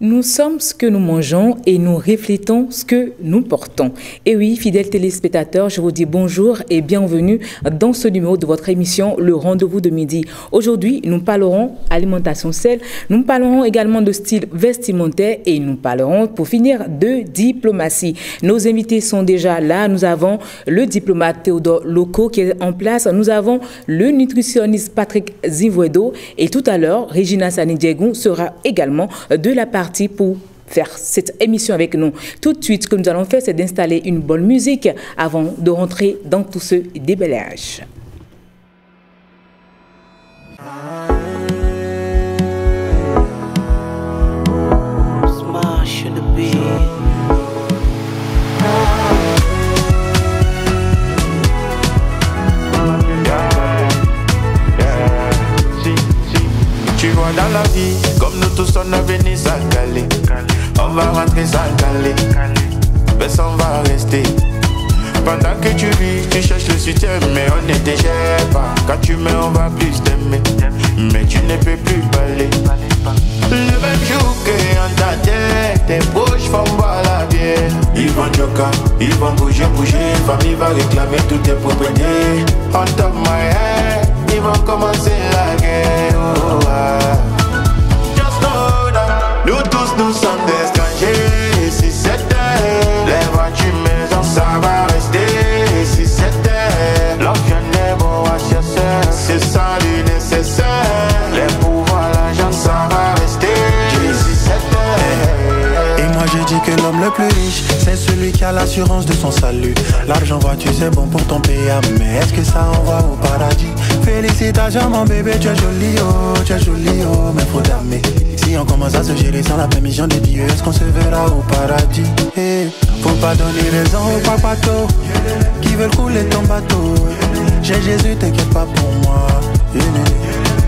Nous sommes ce que nous mangeons et nous reflétons ce que nous portons. Et oui, fidèles téléspectateurs, je vous dis bonjour et bienvenue dans ce numéro de votre émission Le Rendez-vous de midi. Aujourd'hui, nous parlerons alimentation saine, nous parlerons également de style vestimentaire et nous parlerons, pour finir, de diplomatie. Nos invités sont déjà là. Nous avons le diplomate Théodore Loko qui est en place. Nous avons le nutritionniste Patrick Zivouedo et tout à l'heure, Regina Sani-Diegou sera également de la partie pour faire cette émission avec nous. Tout de suite, ce que nous allons faire, c'est d'installer une bonne musique avant de rentrer dans tout ce déballage. Tu vois dans la vie, comme nous tous on a venu s'encaler. On va rentrer s'encaler, personne va rester. Pendant que tu vis, tu cherches le soutien, mais on ne te gère pas. Quand tu mets, on va plus t'aimer, mais tu ne peux plus parler. Le même jour que en ta tête, tes proches font boire la bière. Ils vont joker, ils vont bouger, famille va réclamer toutes tes propriétés. On top my head, ils vont commencer la guerre. Oh, just know that nous tous nous sommes des étrangers. Si c'était les voitures maison, ça va rester. Si c'était l'argent est bon à chercher, c'est ça le nécessaire. Les pouvoirs, l'argent, ça va rester. Si c'était. Et moi j'ai dit que l'homme le plus riche, c'est celui qui a l'assurance de son salut. L'argent voiture c'est bon pour ton PA, mais est-ce que ça envoie au paradis? Félicitations mon bébé, tu es joli oh, mais faut t'aimer. Si on commence à se gérer sans la permission de Dieu, est-ce qu'on se verra au paradis? Hey, faut pas donner raison aux papatos qui veulent couler ton bateau. J'ai Jésus, t'inquiète pas pour moi.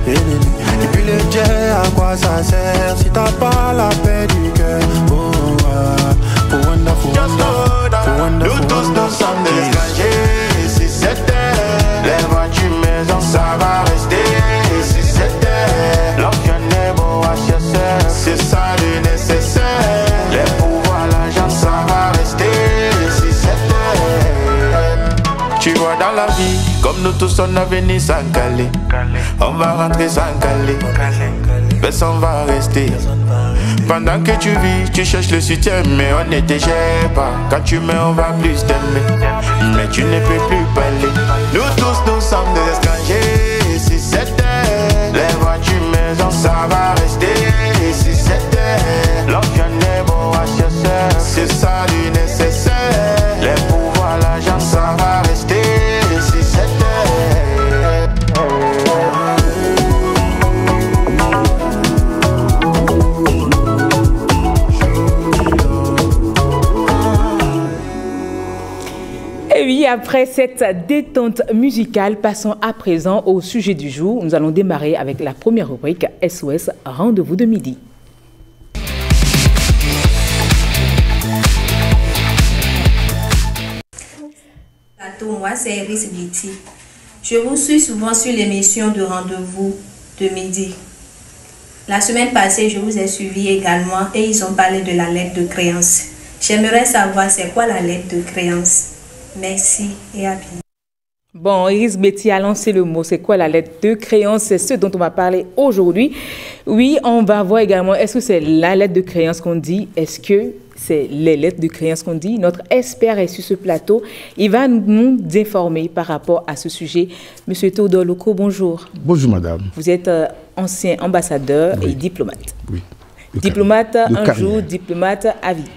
Et puis le Dieu, à quoi ça sert si t'as pas la paix du cœur? For wonderful, nous tous nous sommes des étrangers. Si c'était les voitures maison, ça va rester. Si c'était l'argent est beau à chercher, c'est ça le nécessaire. Les pouvoirs, l'argent, ça va rester. Si c'était. Tu vois dans la vie, comme nous tous on a venu s'encaler. On va rentrer s'encaler, personne va rester. Pendant que tu vis, tu cherches le soutien, mais on ne te gère pas. Quand tu mets, on va plus t'aimer, mais tu ne peux plus parler. Nous tous, nous sommes des étrangers. Si c'était les voitures maison, ça va rester. Si c'était l'argent est bon à chercher, c'est ça le nécessaire. Les pouvoirs, l'argent, ça va rester. Si c'était. Et oui, après cette détente musicale, passons à présent au sujet du jour. Nous allons démarrer avec la première rubrique SOS Rendez-vous de midi. Moi, c'est Iris Biti. Je vous suis souvent sur l'émission de Rendez-vous de midi. La semaine passée, je vous ai suivi également et ils ont parlé de la lettre de créance. J'aimerais savoir c'est quoi la lettre de créance. Merci et à bientôt. Bon, Iris Betty a lancé le mot. C'est quoi la lettre de créance? C'est ce dont on va parler aujourd'hui. Oui, on va voir également, est-ce que c'est la lettre de créance qu'on dit? Est-ce que c'est les lettres de créance qu'on dit? Notre expert est sur ce plateau. Il va nous informer par rapport à ce sujet. Monsieur Théodore Loko, bonjour. Bonjour, madame. Vous êtes ancien ambassadeur et diplomate. Oui. Diplomate un jour, diplomate à vie.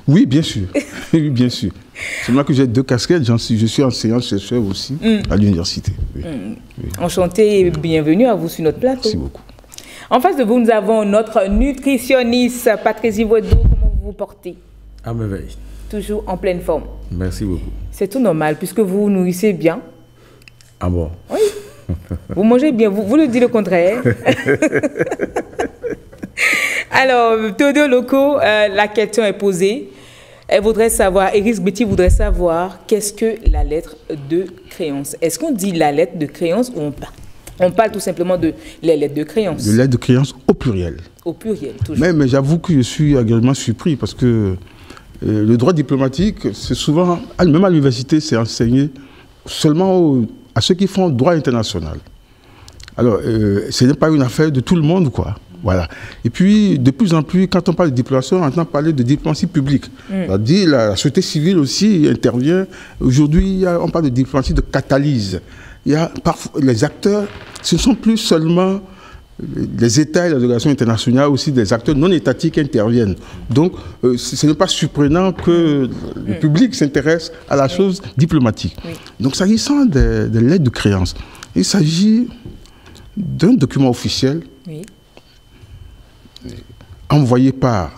Oui, bien sûr. Oui, bien sûr. C'est moi que j'ai deux casquettes. Je suis enseignant-chercheur aussi à l'université. Oui. Oui. Enchanté et bienvenue à vous sur notre plateau. Merci beaucoup. En face de vous, nous avons notre nutritionniste, Patrick Zivouedo. Comment vous vous portez? À merveille. Toujours en pleine forme. Merci beaucoup. C'est tout normal puisque vous vous nourrissez bien. Ah bon? Oui. Vous mangez bien. Vous le dites le contraire. Alors, Théodore Loko, la question est posée. Elle voudrait savoir, Iris Betty voudrait savoir qu'est-ce que la lettre de créance. Est-ce qu'on dit la lettre de créance ou On parle tout simplement de les lettres de créance. De lettres de créance au pluriel. Au pluriel, toujours. Mais j'avoue que je suis agréablement surpris parce que le droit diplomatique, c'est souvent, même à l'université, c'est enseigné seulement à ceux qui font droit international. Alors, ce n'est pas une affaire de tout le monde, quoi. Voilà. Et puis, de plus en plus, quand on parle de diplomatie, on entend parler de diplomatie publique. C'est-à-dire, la société civile aussi intervient. Aujourd'hui, on parle de diplomatie de catalyse. Il y a parfois, les acteurs, ce ne sont plus seulement les États et les organisations internationales, aussi des acteurs non étatiques qui interviennent. Donc, ce n'est pas surprenant que le public s'intéresse à la chose diplomatique. Donc, s'agissant des lettres de créance, il s'agit d'un document officiel envoyé par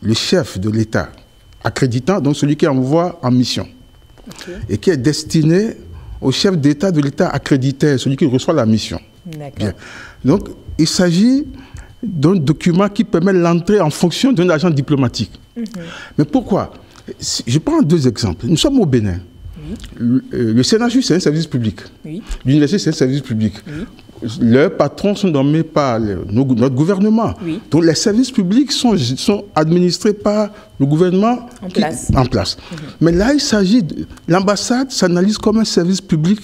le chef de l'État accréditant, donc celui qui envoie en mission, et qui est destiné au chef d'État de l'État accrédité, celui qui reçoit la mission. Bien. Donc, il s'agit d'un document qui permet l'entrée en fonction d'un agent diplomatique. Mais pourquoi? Je prends deux exemples. Nous sommes au Bénin. Le CNHU, c'est un service public. L'université, c'est un service public. Leurs patrons sont nommés par notre gouvernement. Donc les services publics sont administrés par le gouvernement en place. Mais là, il s'agit de... L'ambassade s'analyse comme un service public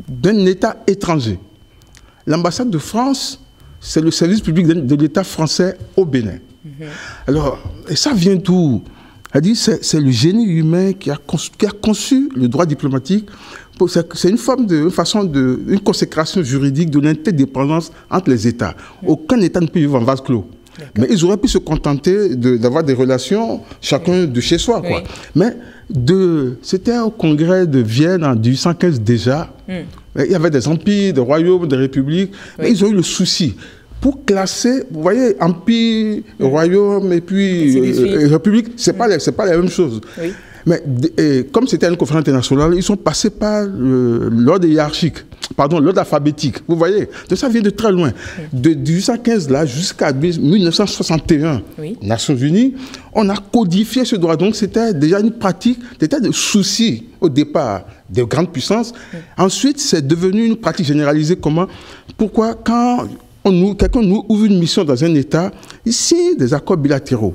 d'un État étranger. L'ambassade de France, c'est le service public de l'État français au Bénin. Alors, et ça vient d'où? C'est le génie humain qui a conçu le droit diplomatique. C'est une forme une consécration juridique de l'interdépendance entre les États. Aucun État ne peut vivre en vase clos. Mais ils auraient pu se contenter d'avoir des relations chacun de chez soi, quoi. Mais c'était au congrès de Vienne en 1815 déjà. Il y avait des empires, des royaumes, des républiques. Mais ils ont eu le souci. Pour classer, vous voyez, empire, royaume et puis république, c'est pas la même chose. Mais comme c'était une conférence internationale, ils sont passés par l'ordre hiérarchique, l'ordre alphabétique. Vous voyez, donc ça vient de très loin. De 1815 là jusqu'à 1961, Nations Unies, on a codifié ce droit. Donc c'était déjà une pratique, c'était des soucis au départ des grandes puissances. Ensuite, c'est devenu une pratique généralisée. Comment? Pourquoi quand quelqu'un nous ouvre une mission dans un État, ici, des accords bilatéraux.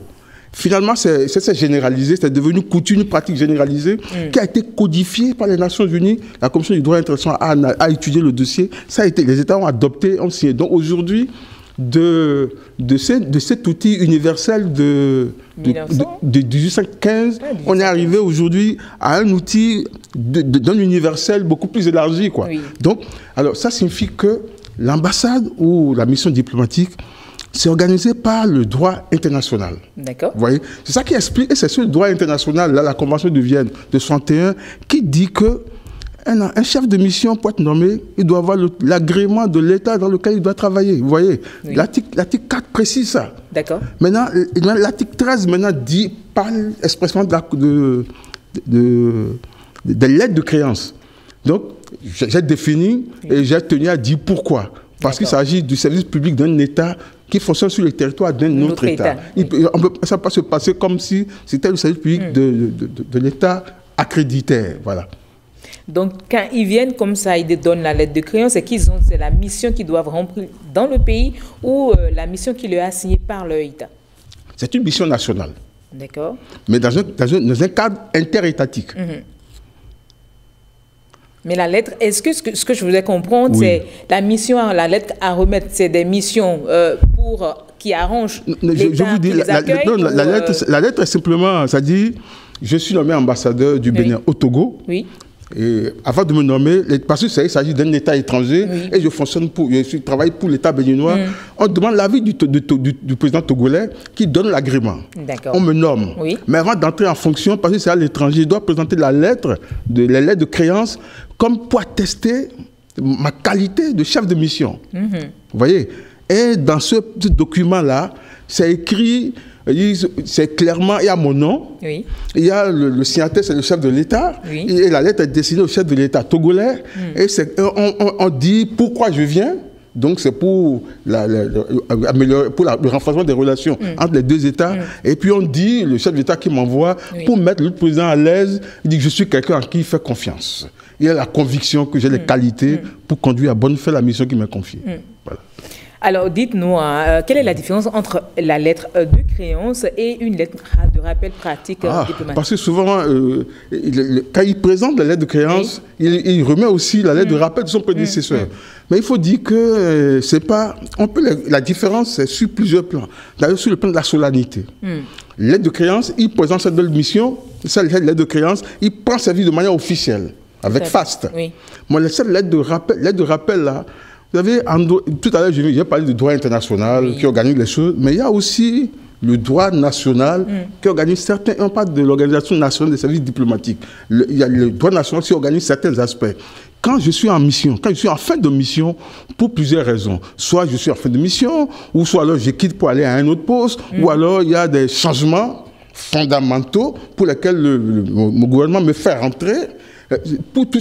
Finalement, c'est généralisé, c'est devenu coutume, une pratique généralisée qui a été codifiée par les Nations Unies. La Commission du droit international a étudié le dossier. Ça a été, les États ont adopté, ont signé. Donc aujourd'hui, de cet outil universel de 1815, on est arrivé aujourd'hui à un outil d'un universel beaucoup plus élargi, quoi. Donc, alors ça signifie que l'ambassade ou la mission diplomatique, c'est organisé par le droit international. D'accord. Vous voyez, c'est ça qui explique, et c'est sur le droit international, là, la Convention de Vienne de 61, qui dit que un chef de mission, pour être nommé, il doit avoir l'agrément de l'État dans lequel il doit travailler. Vous voyez, l'article 4 précise ça. D'accord. Maintenant, l'article 13 parle expressément des lettres de créance. Donc, j'ai défini et j'ai tenu à dire pourquoi. Parce qu'il s'agit du service public d'un État qui fonctionne sur le territoire d'un autre État. Ça ne peut pas se passer comme si c'était le service public de l'État accrédité. Voilà. Donc, quand ils viennent comme ça, ils donnent la lettre de créance, c'est la mission qu'ils doivent remplir dans le pays ou la mission qui leur est assignée par le État? C'est une mission nationale. D'accord. Mais dans un cadre interétatique. Mais la lettre, est-ce que ce que je voulais comprendre, c'est la mission, la lettre à remettre, c'est des missions qui arrangent l'État qui les accueille? Non, la lettre est simplement, ça dit, je suis nommé ambassadeur du Bénin au Togo. Oui. Et avant de me nommer, parce qu'il s'agit d'un État étranger, et je travaille pour l'État béninois, on demande l'avis du président togolais qui donne l'agrément. On me nomme. Mais avant d'entrer en fonction, parce que c'est à l'étranger, je dois présenter les lettres de créance comme pour attester ma qualité de chef de mission. Vous voyez? Et dans ce document-là, c'est écrit... C'est clairement, il y a mon nom, il y a le signataire, c'est le chef de l'État, et la lettre est destinée au chef de l'État togolais, et on dit pourquoi je viens, Donc c'est pour, le renforcement des relations entre les deux États. Et puis on dit, le chef d'État qui m'envoie, pour mettre le président à l'aise, il dit que je suis quelqu'un en qui il fait confiance. Il a la conviction que j'ai les qualités pour conduire à bonne fin la mission qu'il m'a confiée. Voilà. Alors, dites-nous, quelle est la différence entre la lettre de créance et une lettre de rappel pratique diplomatique? Parce que souvent, quand il présente la lettre de créance, il remet aussi la lettre de rappel de son prédécesseur. Mais il faut dire que c'est pas... la différence, c'est sur plusieurs plans. D'ailleurs, sur le plan de la solennité. La lettre de créance, il présente cette belle mission, cette lettre de créance, il prend service de manière officielle, avec faste. Moi, cette lettre de rappel là, vous savez, tout à l'heure, j'ai parlé du droit international qui organise les choses, mais il y a aussi le droit national qui organise certains, on parle de l'Organisation nationale des services diplomatiques. Il y a le droit national qui organise certains aspects. Quand je suis en mission, quand je suis en fin de mission, pour plusieurs raisons, soit je suis en fin de mission, ou soit alors je quitte pour aller à un autre poste, ou alors il y a des changements fondamentaux pour lesquels mon gouvernement me fait rentrer.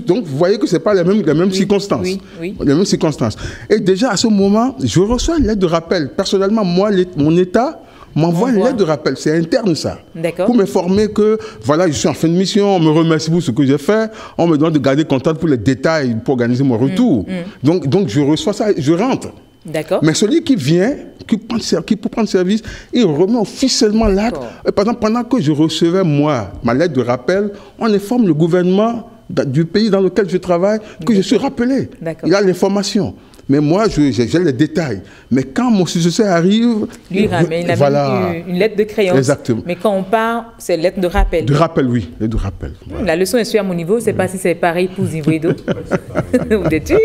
Donc, vous voyez que ce n'est pas les mêmes circonstances. Les mêmes circonstances. Et déjà, à ce moment, je reçois une lettre de rappel. Personnellement, moi, mon État m'envoie une lettre de rappel. C'est interne, ça. Pour m'informer que, voilà, je suis en fin de mission, on me remercie pour ce que j'ai fait, on me demande de garder contact pour les détails, pour organiser mon retour. Donc, je reçois ça, je rentre. Mais celui qui vient, qui peut prendre service, il remet officiellement l'acte. Par exemple, pendant que je recevais, moi, ma lettre de rappel, on informe le gouvernement du pays dans lequel je travaille que je suis rappelé. Il a l'information. Mais moi, j'ai les détails. Mais quand mon successeur arrive... Lui, il a une lettre de créance. Exactement. Mais quand on part, c'est lettre de rappel. De rappel, oui. Lettre de rappel. Voilà. La leçon est sûre à mon niveau. Je ne sais pas si c'est pareil pour Zivrido. Vous êtes sûr?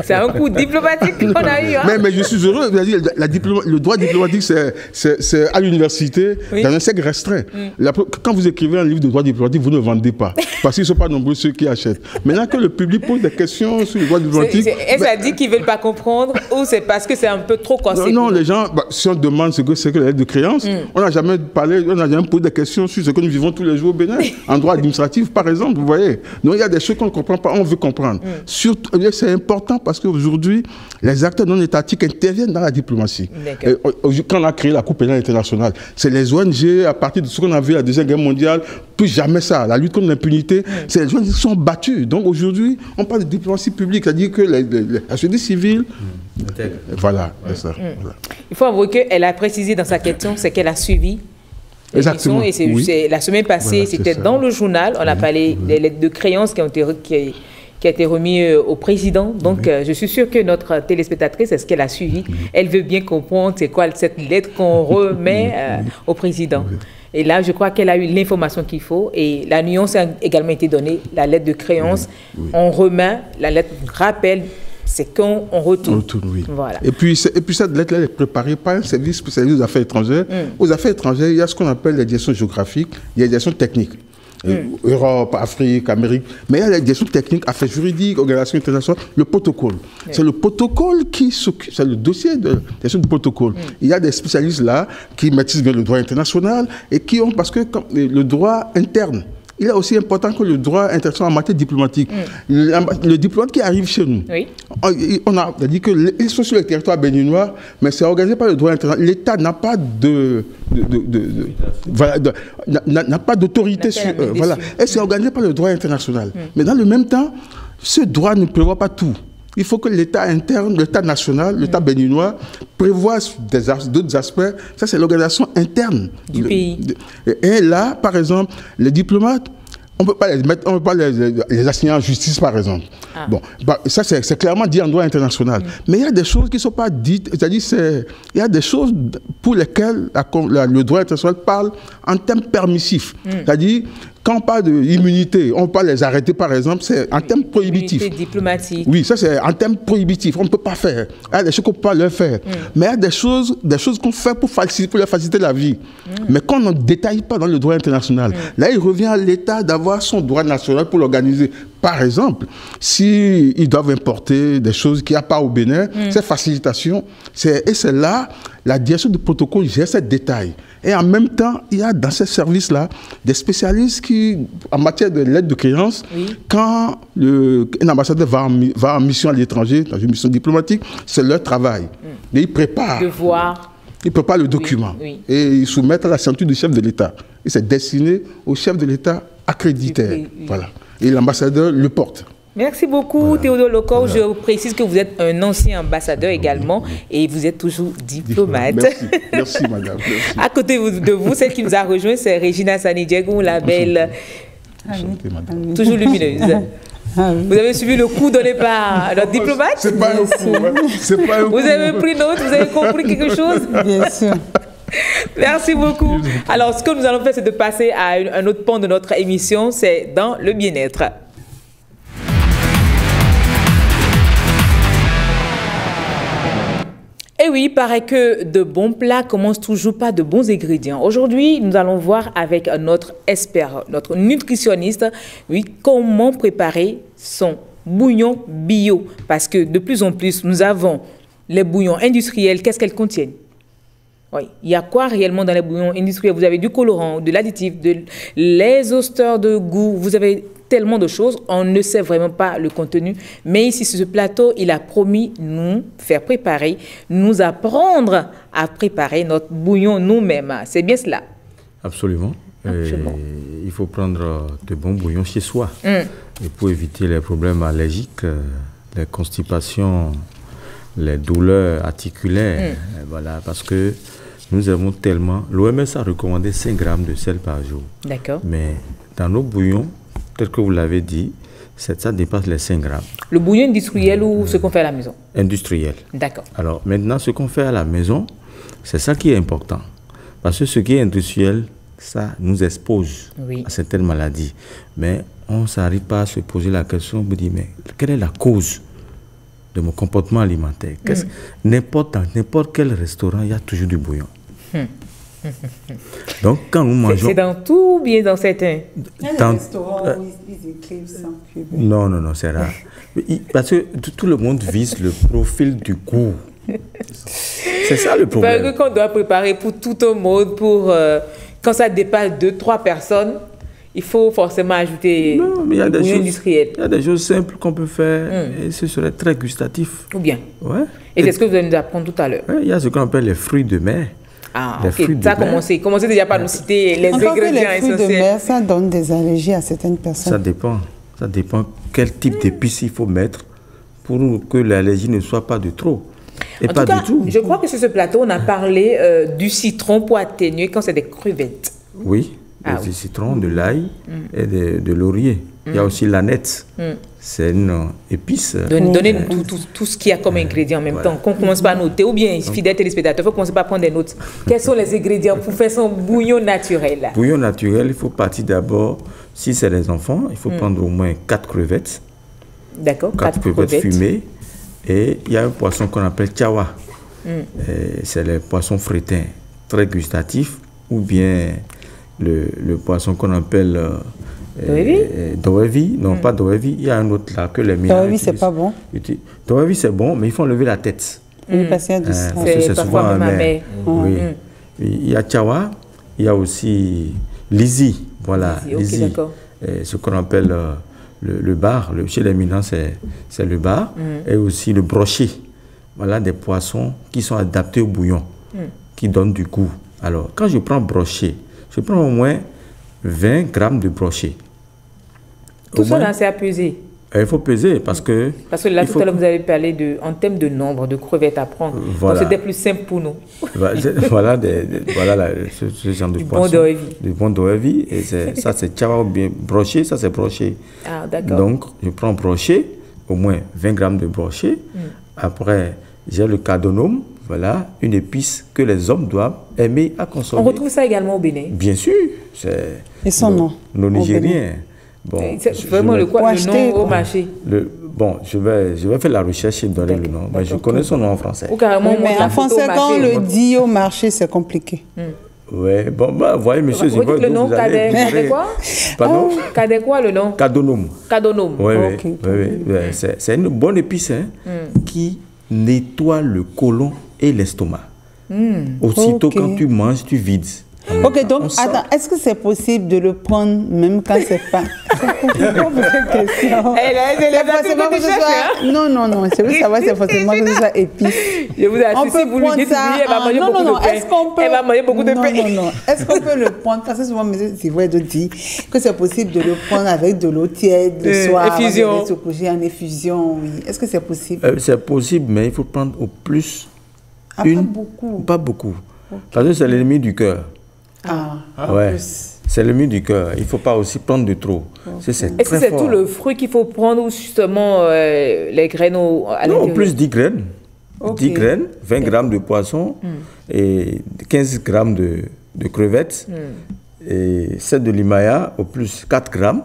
C'est un coup diplomatique qu'on a eu. Hein? Mais je suis heureux. Le droit diplomatique, c'est à l'université, dans un cercle restreint. Quand vous écrivez un livre de droit diplomatique, vous ne vendez pas. Parce qu'ils ne sont pas nombreux ceux qui achètent. Maintenant que le public pose des questions sur le droit diplomatique... Qui ne veulent pas comprendre ou c'est parce que c'est un peu trop conséquent? Non, les gens, si on demande ce que c'est que la lettre de créance, on n'a jamais parlé, on n'a jamais posé des questions sur ce que nous vivons tous les jours au Bénin, en droit administratif par exemple, vous voyez. Donc il y a des choses qu'on ne comprend pas, on veut comprendre. Surtout, c'est important parce qu'aujourd'hui, les acteurs non étatiques interviennent dans la diplomatie. Quand on a créé la Cour pénale internationale, c'est les ONG, à partir de ce qu'on a vu à la Deuxième Guerre mondiale, plus jamais ça, la lutte contre l'impunité, c'est les ONG qui sont battus. Donc aujourd'hui, on parle de diplomatie publique, c'est-à-dire que la société civile, voilà, c'est ça. Voilà. Il faut avouer qu'elle a précisé dans sa question, c'est qu'elle a suivi l'émission. Et c'est la semaine passée, c'était dans le journal, on a parlé des lettres de créance qui a été remis au président. Donc, je suis sûre que notre téléspectatrice, c'est ce qu'elle a suivi. Elle veut bien comprendre c'est quoi cette lettre qu'on remet au président. Et là, je crois qu'elle a eu l'information qu'il faut. Et la nuance a également été donnée. La lettre de créance, on remet. La lettre rappel, c'est quand on retourne. Voilà. Et puis cette lettre-là est préparée par un service spécialisé aux affaires étrangères. Aux affaires étrangères, il y a ce qu'on appelle les directions géographiques, il y a les directions techniques. Europe, Afrique, Amérique. Mais il y a les directions techniques, affaires juridiques, organisations internationales, le protocole. C'est le protocole qui s'occupe, c'est le dossier de gestion du protocole. Il y a des spécialistes là qui maîtrisent bien le droit international et qui ont, parce que le droit interne, il est aussi important que le droit international en matière diplomatique. Le diplomate qui arrive chez nous, on a dit qu'ils sont sur le territoire béninois, mais c'est organisé par le droit international. L'État n'a pas n'a pas d'autorité sur eux. Voilà. Et c'est organisé par le droit international. Mais dans le même temps, ce droit ne prévoit pas tout. Il faut que l'État interne, l'État national, l'État béninois prévoit d'autres aspects. Ça, c'est l'organisation interne du pays. Et là, par exemple, les diplomates, on ne peut pas les mettre, on peut pas les assigner en justice, par exemple. Bon, ça, c'est clairement dit en droit international. Mais il y a des choses qui ne sont pas dites. C'est-à-dire, il y a des choses pour lesquelles le droit international parle en termes permissifs. C'est-à-dire, quand on parle d'immunité, on ne peut pas les arrêter, par exemple, c'est en termes prohibitifs. Immunité diplomatique. Oui, ça c'est en termes prohibitifs. On ne peut pas faire. Il y a des choses qu'on ne peut pas leur faire. Mais il y a des choses qu'on fait pour leur faciliter la vie. Mais qu'on ne détaille pas dans le droit international. Là, il revient à l'État d'avoir son droit national pour l'organiser. par exemple, s'ils doivent importer des choses qu'il n'y a pas au Bénin, cette facilitation, c'est là, la direction du protocole gère ces détails. Et en même temps, il y a dans ces services-là des spécialistes qui, en matière de l'aide de créance, quand un ambassadeur va en mission à l'étranger, dans une mission diplomatique, c'est leur travail. Mais ils préparent. Ils préparent le document et ils soumettent à la ceinture du chef de l'État. Et c'est destiné au chef de l'État accréditaire. Voilà. Et l'ambassadeur le porte. Merci beaucoup, Théodore Loko. Je précise que vous êtes un ancien ambassadeur également et vous êtes toujours diplomate. Merci madame. Merci. À côté de vous, celle qui nous a rejoint, c'est Regina Sanidjegou, la belle, toujours lumineuse. Vous avez suivi le coup donné par notre diplomate? C'est pas un coup. Vous avez pris note, vous avez compris quelque chose? Bien sûr. Merci beaucoup. Alors, ce que nous allons faire, c'est de passer à un autre pan de notre émission, c'est dans le bien-être. Et oui, il paraît que de bons plats commencent toujours par de bons ingrédients. Aujourd'hui, nous allons voir avec notre expert, notre nutritionniste, oui, comment préparer son bouillon bio. Parce que de plus en plus, nous avons les bouillons industriels. Qu'est-ce qu'elles contiennent? Oui, il y a quoi réellement dans les bouillons industriels? Vous avez du colorant, de l'additif, les osters de goût. Vous avez tellement de choses, on ne sait vraiment pas le contenu. Mais ici, sur ce plateau, il a promis nous faire préparer, nous apprendre à préparer notre bouillon nous-mêmes. C'est bien cela? Absolument. Il faut prendre de bons bouillons chez soi. Et pour éviter les problèmes allergiques, les constipations, les douleurs articulaires. Voilà, parce que nous avons tellement... L'OMS a recommandé 5 grammes de sel par jour. D'accord. Mais dans nos bouillons, tel que vous l'avez dit, ça dépasse les 5 grammes. Le bouillon industriel ou ce qu'on fait à la maison? Industriel. D'accord. Alors maintenant, ce qu'on fait à la maison, c'est ça qui est important. Parce que ce qui est industriel, ça nous expose à certaines maladies. Mais on ne s'arrive pas à se poser la question, on me dit, mais quelle est la cause de mon comportement alimentaire? N'importe quel restaurant, il y a toujours du bouillon. Donc, quand nous mangeons... C'est dans tout, bien dans certains. Dans les restaurants où ils écrivent sans cube. Non, c'est rare. Parce que tout le monde vise le profil du goût. C'est ça le problème. Parce que qu'on doit préparer pour tout un monde, quand ça dépasse 2-3 personnes, il faut forcément ajouter du bouillon industriel. Il y a des choses simples qu'on peut faire et ce serait très gustatif. Ou bien. Ouais. Et c'est ce que vous allez nous apprendre tout à l'heure. Il y a ce qu'on appelle les fruits de mer. Ah, ok. Ça a commencé. Commencez déjà par nous citer les ingrédients essentiels. Les fruits de mer, ça donne des allergies à certaines personnes. Ça dépend. Ça dépend quel type d'épices il faut mettre pour que l'allergie ne soit pas de trop. Et en pas tout cas, du tout. Je crois que sur ce plateau, on a parlé du citron pour atténuer quand c'est des crevettes. Oui, du citron, de l'ail et de laurier. Il y a aussi l'aneth. C'est une épice. Donnez tout ce qu'il y a comme ingrédients en même temps. Qu'on ne commence pas à noter. Ou bien, fidèles téléspectateurs, il faut commencer par prendre des notes. Quels sont les ingrédients pour faire son bouillon naturel? Bouillon naturel, il faut partir d'abord, si c'est les enfants, il faut prendre au moins 4 crevettes. D'accord, 4 crevettes fumées. Et il y a un poisson qu'on appelle tchawa. C'est le poisson frétin, très gustatif. Ou bien le poisson qu'on appelle... Doevi, non pas Doevi, il y a un autre là que les mineurs Doevi, c'est pas bon. Doevi, c'est bon, mais il faut enlever la tête. Oui, parce qu'il y a du sang. C'est souvent amer. Oui. Il y a Tchawa, il y a aussi Lizi. Voilà, Lizi. Ce qu'on appelle le bar. Chez les mineurs, c'est le bar. Et aussi le brochet. Voilà des poissons qui sont adaptés au bouillon, qui donnent du goût. Alors, quand je prends brochet, je prends au moins 20 grammes de brochet. Tout ça, là, c'est à peser. Il faut peser parce que... Parce que là, tout à l'heure, vous avez parlé en termes de nombre de crevettes à prendre. Voilà. Donc, c'était plus simple pour nous. Voilà, ce genre de poisson. Du bon doevi. Et ça, c'est tchawa ou bien brochet. Ça, c'est brochet. Ah, d'accord. Donc, je prends brochet, au moins 20 grammes de brochet. Après, j'ai le cardonome. Voilà, une épice que les hommes doivent aimer à consommer. On retrouve ça également au Bénin? Bien sûr. Et son nom? Nos Nigériens. Bon, c'est vraiment le nom au marché. Je vais faire la recherche et donner le nom. Mais je connais son nom en français. Ou carrément, mais en français, quand on le dit au marché, c'est compliqué. Oui, bon, bah, vous voyez, monsieur Vous dites le nom Cadet quoi? Pardon? Cadet quoi le nom? Cadonome. Cadonome. Oui, Okay. oui. C'est une bonne épice qui nettoie le côlon et l'estomac. Aussitôt quand tu manges, tu vides. Ok, donc attends, est-ce que c'est possible de le prendre même quand c'est pas... Non, c'est juste savoir si c'est forcément que ce soit épice. Je vous assure, si vous lui dites oui, elle va manger beaucoup de pain. Elle va manger beaucoup de pain. Non. Est-ce qu'on peut le prendre? Parce que souvent, c'est vrai de dire que c'est possible de le prendre avec de l'eau tiède le soir, effusion. se coucher en effusion, oui. Est-ce que c'est possible? C'est possible, mais il faut prendre au plus pas beaucoup. Pas beaucoup. Okay. Parce que c'est l'ennemi du cœur. Ouais. C'est l'ennemi du cœur. Il ne faut pas aussi prendre de trop. Okay. Est-ce que c'est tout le fruit qu'il faut prendre ou justement les graines à non, plus 10 graines. Okay. 10 graines, 20 grammes de poisson et 15 grammes de crevettes et 7 de limaya au plus 4 grammes.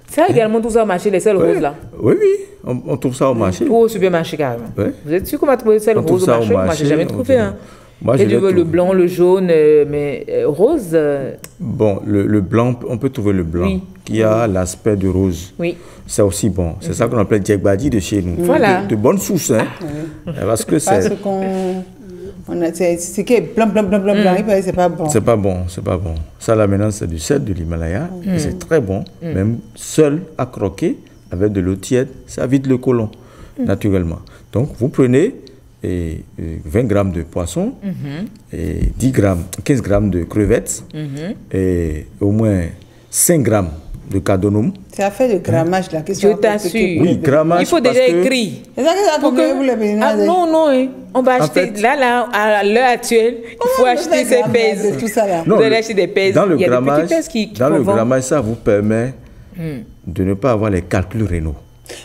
Ça également tout ça au marché, les sels roses là? Oui, on trouve ça au marché. Au supermarché carrément. Ouais. Vous êtes sûr qu'on va trouver les sels roses au marché? Moi, je n'ai jamais trouvé. Moi, et le blanc, le jaune, mais rose. Bon, le blanc, on peut trouver le blanc qui a l'aspect de rose. Oui. C'est aussi bon. C'est ça qu'on appelle djegbadi de chez nous. Voilà. De bonne source, hein. Parce que c'est... Ce qui est blanc, c'est pas bon. C'est pas bon. Ça, là, maintenant, c'est du sel de l'Himalaya. Et c'est très bon. Même seul à croquer, avec de l'eau tiède, ça vide le côlon, naturellement. Donc, vous prenez 20 grammes de poisson, et 15 grammes de crevettes, et au moins 5 grammes de cadonome. C'est à faire le grammage là. Je t'assure. Oui, grammage. Il faut déjà écrire. C'est ça que ça vous le non. On va acheter, là, à l'heure actuelle, il faut acheter ces pèses. Tout ça là. Vous allez acheter des pèses. Dans le grammage, grammage, ça vous permet de ne pas avoir les calculs rénaux.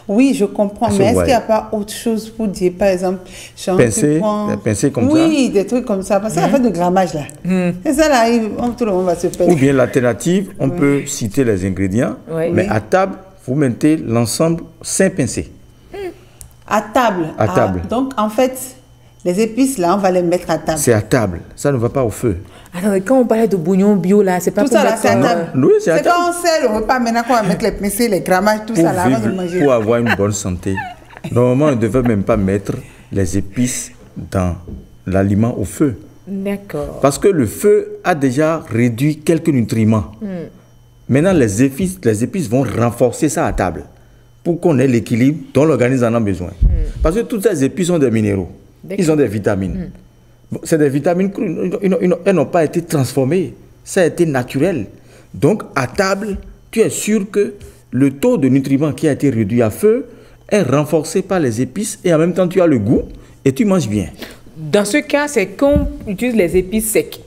Oui, je comprends, mais est-ce qu'il n'y a pas autre chose pour dire, par exemple, pincer comme ça? Oui, des trucs comme ça, parce qu'il y a fait de grammage là. Et ça là, tout le monde va se perdre. Ou bien l'alternative, on peut citer les ingrédients, mais à table, vous mettez l'ensemble 5 pincées. À table? À table. Donc, en fait, les épices là, on va les mettre à table. C'est à table, ça ne va pas au feu. Alors, quand on parlait de bouillon bio, là, c'est pas tout ça là, c'est à table. Oui, c'est à table. C'est quand on sert le repas, maintenant qu'on va mettre les pincées, les grammages, tout ça là, avant de manger. Pour avoir une bonne santé, normalement, on ne devait même pas mettre les épices dans l'aliment au feu. D'accord. Parce que le feu a déjà réduit quelques nutriments. Maintenant, les épices vont renforcer ça à table pour qu'on ait l'équilibre dont l'organisme en a besoin. Parce que toutes ces épices ont des minéraux. Ils ont des vitamines. C'est des vitamines crues. Elles n'ont pas été transformées. Ça a été naturel. Donc, à table, tu es sûr que le taux de nutriments qui a été réduit à feu est renforcé par les épices et en même temps, tu as le goût et tu manges bien. Dans ce cas, c'est qu'on utilise les épices secs.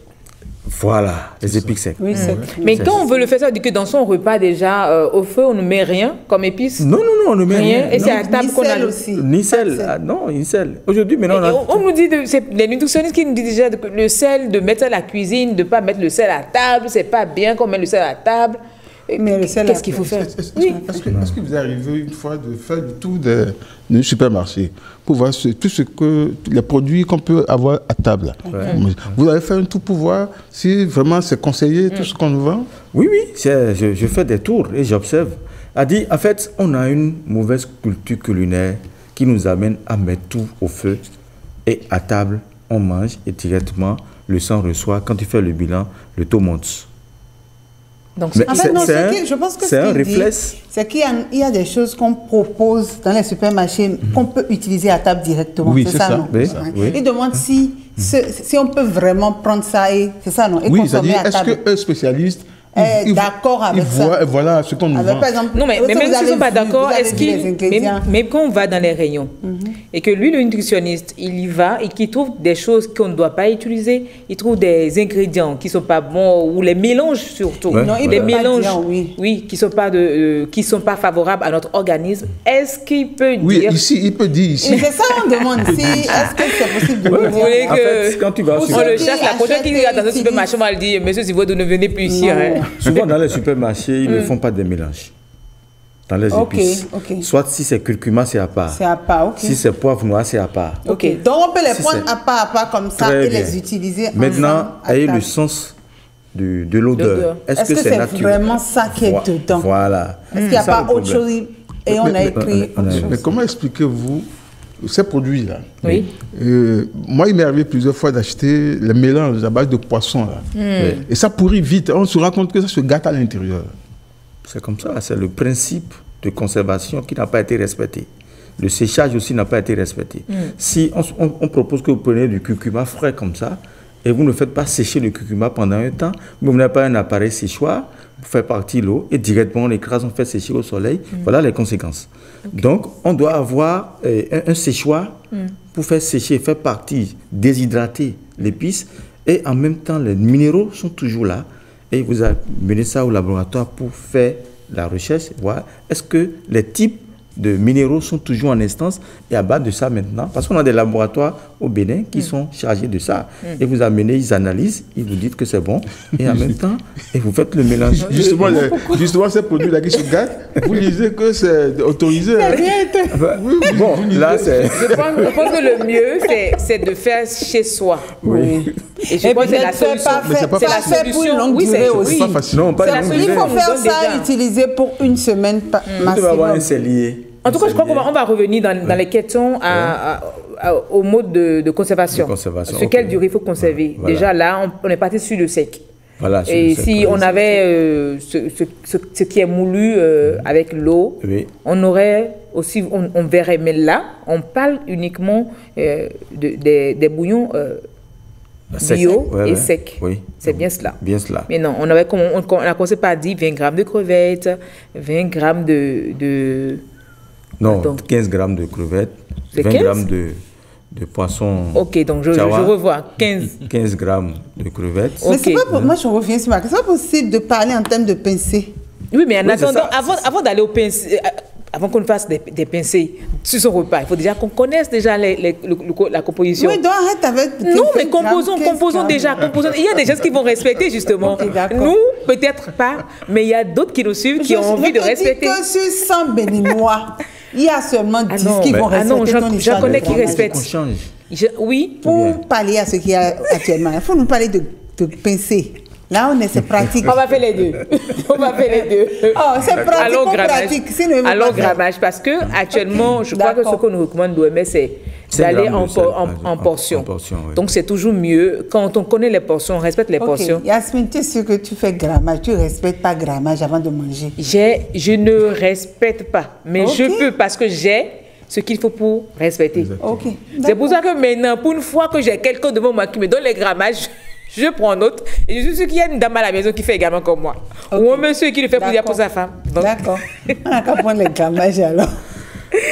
Voilà, les épices secs. Oui, mais quand on veut le faire, ça veut dire que dans son repas déjà, au feu, on ne met rien comme épices? Non, on ne met rien. Et c'est à table qu'on a aussi. Ni sel. Ah, non, ni sel. Aujourd'hui, maintenant, on nous dit, c'est les nutritionnistes qui nous disent déjà que le sel, de mettre ça à la cuisine, de ne pas mettre le sel à table, c'est pas bien qu'on mette le sel à table. Mais le sel, qu'est-ce qu'il faut faire? Est-ce que vous arrivez une fois de faire du tour des supermarchés pour voir tous les produits qu'on peut avoir à table? Vous avez fait un tour pour voir si vraiment c'est conseillé tout ce qu'on nous vend? Oui, je fais des tours et j'observe. En fait, on a une mauvaise culture culinaire qui nous amène à mettre tout au feu et à table, on mange et directement le sang reçoit. Quand tu fais le bilan, le taux monte. Donc, en fait, non, je pense que c'est un réflexe. C'est qu'il y a des choses qu'on propose dans les supermarchés qu'on peut utiliser à table directement. Oui, c'est ça, non? Oui. Il demande si on peut vraiment prendre ça et c'est ça, non? Et oui, consommer à table. Est-ce qu'un spécialiste est d'accord avec ça? Voilà ce qu'on nous vend. Par exemple, non, mais même s'ils ne sont pas d'accord, même quand on va dans les rayons et que lui, le nutritionniste, il y va et qu'il trouve des choses qu'on ne doit pas utiliser, il trouve des ingrédients qui ne sont pas bons ou les mélanges surtout. Non, il les peut mélanges, pas dire, qui ne sont pas favorables à notre organisme. Est-ce qu'il peut dire... Oui, ici, il peut dire ici. Mais c'est ça, on demande. Est-ce que c'est possible de le dire? Vous voulez En fait, quand tu vas on le chasse, la prochaine qui va dans un supermarché, on va lui dire, monsieur, si vous ne venez plus ici. Souvent, dans les supermarchés, ils ne font pas des mélanges. Dans les épices. Soit si c'est curcuma, c'est à part. C'est à part, Si c'est poivre noir, c'est à part. Donc on peut les prendre à part comme ça et les utiliser Maintenant, ayez le sens de l'odeur. Est-ce que c'est vraiment ça qui est dedans? Voilà. Est-ce qu'il n'y a pas autre chose? Et on a écrit autre chose. Mais comment expliquez-vous ces produits-là? Oui. Moi, il m'est arrivé plusieurs fois d'acheter les mélanges à base de poisson. Là. Et ça pourrit vite. On se rend compte que ça se gâte à l'intérieur. C'est comme ça. C'est le principe de conservation qui n'a pas été respecté. Le séchage aussi n'a pas été respecté. Si on propose que vous preniez du curcuma frais comme ça, et vous ne faites pas sécher le curcuma pendant un temps, vous n'avez pas un appareil séchoir, vous faites partir l'eau et directement on l'écrase, on fait sécher au soleil. Voilà les conséquences. Donc, on doit avoir un séchoir pour faire sécher, faire partir, déshydrater l'épice, et en même temps, les minéraux sont toujours là. Et vous amenez ça au laboratoire pour faire la recherche, voir est-ce que les types de minéraux sont toujours en instance, et à base de ça maintenant, parce qu'on a des laboratoires au Bénin qui sont chargés de ça. Et vous amenez, ils analysent, ils vous disent que c'est bon, et en même temps, et vous faites le mélange. Justement, ces produits-là qui se gâtent, vous lisez que c'est autorisé. Bon, là, c'est... Je pense que le mieux, c'est de faire chez soi. Oui. Et je pense que c'est la solution. C'est la solution. Oui, c'est pas facile. Non, pas il faut faire ça, utiliser pour une semaine maximum. Vous devez avoir un cellier. En tout cas, je crois qu'on va revenir dans les questions au mode de conservation. Sur quelle durée il faut conserver. Voilà. Déjà là, on est parti sur le sec. Voilà, et si on avait ce qui est moulu avec l'eau, on aurait aussi, on verrait. Mais là, on parle uniquement des bouillons bio et secs. Oui. C'est bien cela. Bien cela. Mais non, on a commencé par dire 20 grammes de crevettes, 20 grammes de non, donc, 15 grammes de crevettes, 20 grammes de poisson. Ok, donc je revois 15 grammes de crevettes. Mais c'est pas moi je reviens sur ma question. C'est pas possible de parler en termes de pincée. Oui, mais en attendant, avant d'aller au pincé, avant qu'on fasse des pincées sur son repas, il faut déjà qu'on connaisse déjà la composition. Oui, donc arrête avec... Non, mais composons déjà. Il y a des gens qui vont respecter, justement. Okay, nous, peut-être pas, mais il y a d'autres qui nous suivent, qui ont envie de respecter. Que sur 100 béninois, il y a seulement 10 qui vont respecter ton histoire. Je connais qui respectent. Oui. Pour pallier à ce qu'il y a actuellement, il faut nous parler de pincées. Là, c'est pratique. On va faire les deux. Oh, c'est pratique ou pratique? Allons grammage, parce que actuellement, je crois que ce qu'on nous recommande d'OMS, c'est d'aller en portions. Oui. Donc, c'est toujours mieux. Quand on connaît les portions, on respecte les portions. Yasmine, tu es sûre que tu fais grammage, tu ne respectes pas grammage avant de manger? Je ne respecte pas, mais je peux parce que j'ai ce qu'il faut pour respecter. C'est pour ça que maintenant, pour une fois que j'ai quelqu'un devant moi qui me donne les grammages, je prends note et je suis sûre qu'il y a une dame à la maison qui fait également comme moi. Ou un monsieur qui le fait pour sa femme. D'accord. On n'a qu'à prendre les grammages alors.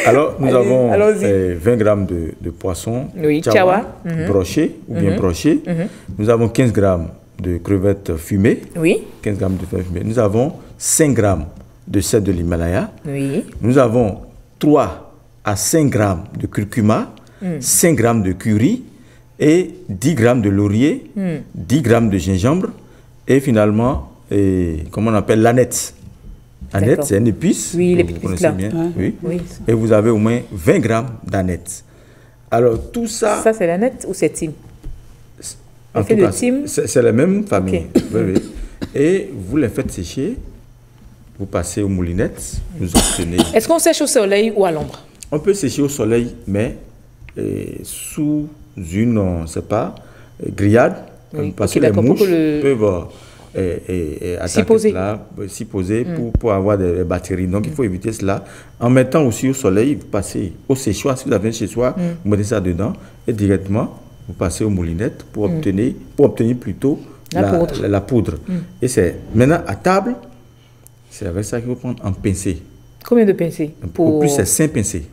Alors, nous avons 20 grammes de poisson, chawa, broché ou bien broché. Nous avons 15 grammes de crevettes fumées. 15 grammes de crevettes fumées. Nous avons 5 grammes de sel de l'Himalaya. Nous avons 3 à 5 grammes de curcuma, 5 grammes de curry, et 10 grammes de laurier, 10 grammes de gingembre, et finalement, comment on appelle l'aneth. L'aneth, c'est une épice. Oui, l'épice vous connaissez bien. Oui. Et vous avez au moins 20 grammes d'aneth. Alors, tout ça... Ça, c'est l'aneth ou c'est Tim? En tout cas, c'est la même famille. Oui. Et vous les faites sécher, vous passez aux moulinettes, vous obtenez... Est-ce qu'on sèche au soleil ou à l'ombre? On peut sécher au soleil, mais sous une, on ne sait pas, grillade, parce que les mouches peuvent s'y poser pour avoir des bactéries. Donc, il faut éviter cela. En mettant aussi au soleil, vous passez au séchoir. Si vous avez un séchoir, vous mettez ça dedans et directement, vous passez aux moulinettes pour obtenir plutôt la poudre. Et c'est maintenant à table, c'est avec ça qu'il faut prendre en pincée. Combien de pincées? Au plus, c'est 5 pincées.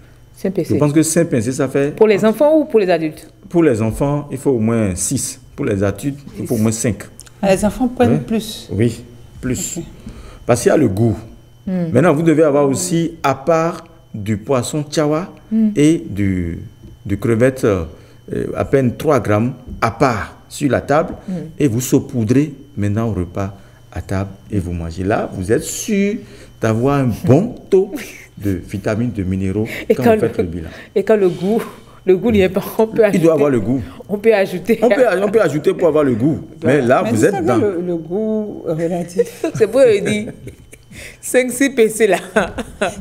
Je pense que 5 pincées, ça fait... Pour les enfants ou pour les adultes? Pour les enfants, il faut au moins 6. Pour les adultes, il faut au moins 5. Les enfants prennent plus? Oui, plus. Parce qu'il y a le goût. Maintenant, vous devez avoir aussi, à part du poisson chawa et du crevette, à peine 3 grammes, à part sur la table, et vous saupoudrez maintenant au repas à table et vous mangez. Là, vous êtes sûr d'avoir un bon taux de vitamines, de minéraux quand vous faites le bilan. Et quand le goût Le goût n'y est pas. On peut ajouter. Il doit avoir le goût. On peut ajouter. On peut ajouter pour avoir le goût. Mais là, vous êtes dans... Le goût relatif. C'est pour dire 5-6 PC là.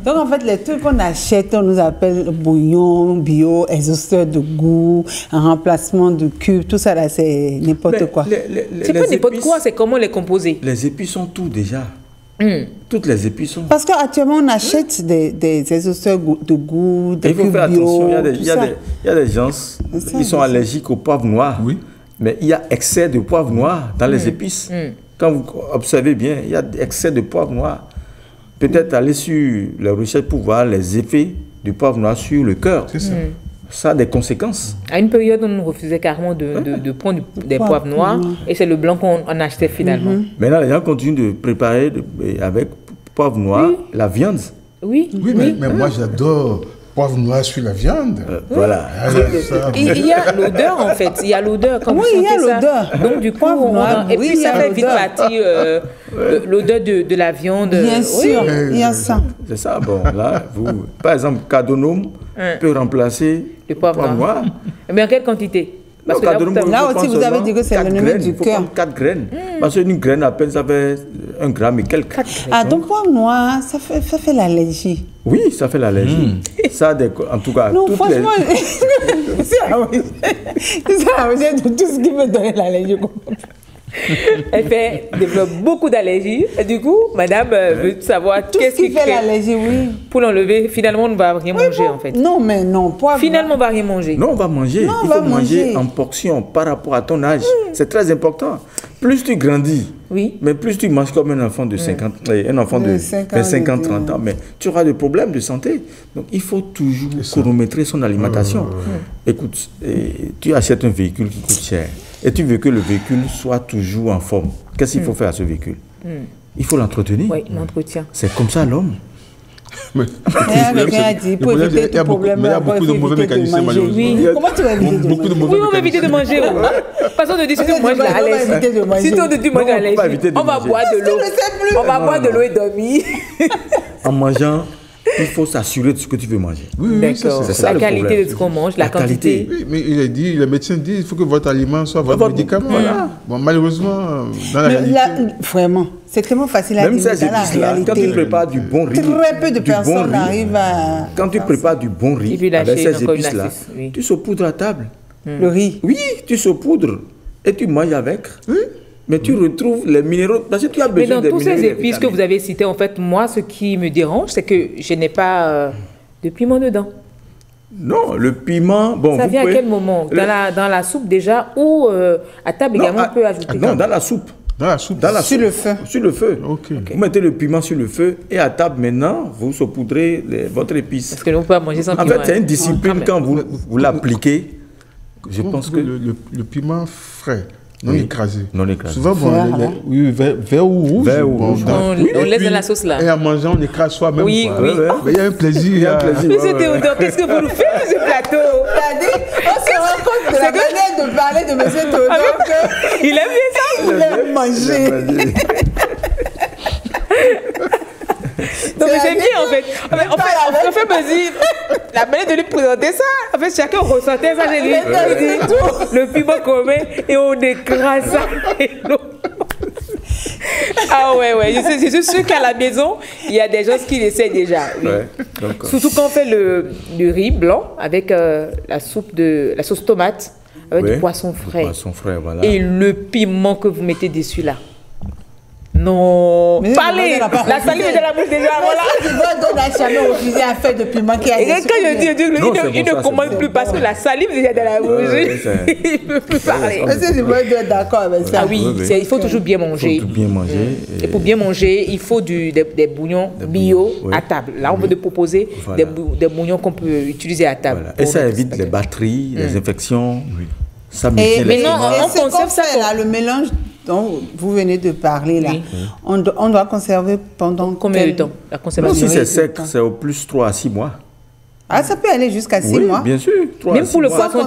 Donc en fait, les trucs qu'on achète, on nous appelle bouillon, bio, exhausteur de goût, un remplacement de cube, tout ça là, c'est n'importe quoi. C'est pas n'importe quoi, c'est comment les composer. Les épices sont tout déjà. Toutes les épices sont... Parce qu'actuellement, on achète des exhausteurs de goût, des cubes bio. Il faut faire attention, il y a des gens, ils sont allergiques au poivre noir. Oui. Mais il y a excès de poivre noir dans les épices. Quand vous observez bien, il y a excès de poivre noir. Peut-être aller sur les recherches pour voir les effets du poivre noir sur le cœur. C'est ça. Ça a des conséquences. À une période, on nous refusait carrément de prendre des poivres noirs et c'est le blanc qu'on achetait finalement. Maintenant, les gens continuent de préparer avec poivre noir la viande. Oui, mais moi j'adore poivre noir sur la viande. Voilà. Il y a l'odeur en fait. Il y a l'odeur quand vous sentez ça. l'odeur. Donc du coup, et puis ça fait vite partie l'odeur de la viande. Bien sûr, il y a ça. C'est ça. Bon, là, par exemple, Cadonome peut remplacer le poivre noir. Mais en quelle quantité? Parce que là aussi, vous avez dit que c'est l'ennemi du cœur. 4 graines. Parce qu'une graine, à peine, ça fait 1 gramme et quelques. Ah, donc poivre noir, ça fait l'allergie. Oui, ça fait l'allergie. Ça, en tout cas, non, franchement, c'est tout ce qui me donne l'allergie. Elle développe beaucoup d'allergies. Et du coup, madame veut savoir qu'est-ce qui fait l'allergie, oui. Pour l'enlever, finalement, on ne va rien manger en fait. Non, mais non, poivre. Finalement, on ne va rien manger. Non, on va manger. Non, il faut manger en portions par rapport à ton âge. C'est très important. Plus tu grandis, mais plus tu manges comme un enfant de 50, un enfant de 50-30 ans, mais tu auras des problèmes de santé. Donc, il faut toujours chronométrer son alimentation. Écoute, tu achètes un véhicule qui coûte cher. Et tu veux que le véhicule soit toujours en forme. Qu'est-ce qu'il faut faire à ce véhicule? Il faut l'entretenir. Oui, l'entretien. C'est comme ça l'homme. Quelqu'un a dit, pour éviter tout problème, il y a beaucoup de mauvais mécaniciens malheureusement. Oui. Comment tu vas éviter de manger? Oui, on va éviter de manger. Façon de dire, si tu manges la laisse. Si tu manges la laisse, on va boire de l'eau. On va boire de l'eau et dormir. En mangeant, il faut s'assurer de ce que tu veux manger. Oui, d'accord. C'est ça la qualité de ce qu'on mange, la quantité. Oui, mais il a dit, le médecin dit, il faut que votre aliment soit votre médicament. Voilà. Bon, malheureusement, dans la réalité... Vraiment, c'est tellement facile à dire dans la réalité. Quand tu prépares du bon riz, très peu de personnes arrivent à... Quand tu prépares du bon riz avec ces épices-là, tu saupoudres à table. Le riz? Oui, tu saupoudres et tu manges avec. Mais tu retrouves les minéraux, parce que tu as besoin de minéraux. Mais dans tous ces épices que vous avez cités, en fait, moi, ce qui me dérange, c'est que je n'ai pas de piment dedans. Non, le piment, bon... Ça vient à quel moment? Dans la soupe déjà, ou à table également, on peut ajouter? Non, dans la soupe. Dans la soupe. Sur le feu. Sur le feu. Okay. Vous mettez le piment sur le feu et à table maintenant, vous saupoudrez votre épice. Parce que nous, on peut pas manger sans piment. En fait, c'est une discipline quand vous l'appliquez. Je pense que... Le piment frais. Non écrasé. Non écrasé. Souvent, oui, vert ou rouge. Vert ou rouge. On laisse dans la sauce là. Et en mangeant, on écrase soi-même. Oui, oui. Mais il y a un plaisir. Il y a un plaisir. Monsieur Théodore, qu'est-ce que vous nous faites sur ce plateau? On se rend compte de la manière de parler de Monsieur Théodore. Il aime bien ça. Il aime manger. Non, mais j'aime bien en fait. On fait mesure. La manière de lui présenter ça, en fait, chacun ressentait ça. J'ai dit, le piment qu'on met et on écrase ça. Ah ouais, je suis sûre qu'à la maison, il y a des gens qui l'essaient déjà. Oui. Ouais, surtout quand on fait le riz blanc avec la sauce tomate, avec du poisson frais. Poisson frais, voilà. Et le piment que vous mettez dessus là. Non, mais parlez. La salive est dans la bouche déjà, voilà. Tu vois, on n'a jamais refusé à faire de piment qui a et quand je dis, il ne commande plus parce que la salive est déjà dans la bouche. Il ne peut plus parler. Est-ce que je dois être d'accord avec ça? Ah oui, il faut toujours bien manger. Il faut bien manger. Et pour bien manger, il faut des bouillons bio à table. Là, on veut te proposer des bouillons qu'on peut utiliser à table. Et ça évite les batteries, les infections. Ça maintient les non, on conserve ça là, le mélange dont vous venez de parler là. On doit conserver pendant combien de temps la conservation? Si c'est sec, c'est au plus 3 à 6 mois. Ah, ça peut aller jusqu'à 6 mois? Bien sûr. Même pour le poisson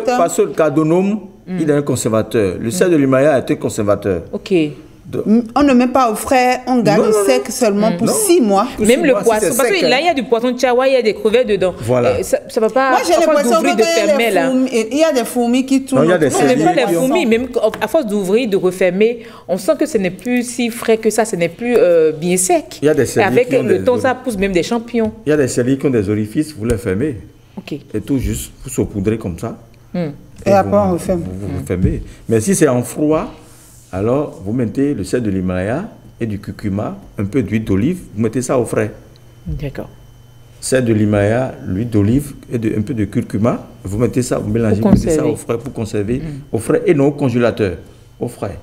parce que le Cadonome, il est un conservateur. Le sel de l'Himalaya est un conservateur. Ok. On ne met pas au frais, on garde sec seulement pour 6 mois. Même le poisson, parce que là, il y a du poisson tchawa, il y a des crevettes dedans. Voilà. Ça ne va pas. Moi, j'ai l'impression qu'il y a des fourmis qui tournent. Non, il y a des même pas les fourmis, même à force d'ouvrir, de refermer, on sent que ce n'est plus si frais que ça, ce n'est plus bien sec. Il y a des avec le temps, ça pousse même des champignons. Il y a des celliers qui ont des orifices, vous les fermez. Ok. Et tout juste, vous saupoudrez comme ça. Et après, on referme. Vous refermez. Mais si c'est en froid, alors vous mettez le sel de l'Himalaya et du curcuma, un peu d'huile d'olive, vous mettez ça au frais. D'accord. Sel de l'Himalaya, l'huile d'olive et un peu de curcuma, vous mettez ça, vous mélangez, vous mettez ça au frais pour conserver au frais et non au congélateur, au frais.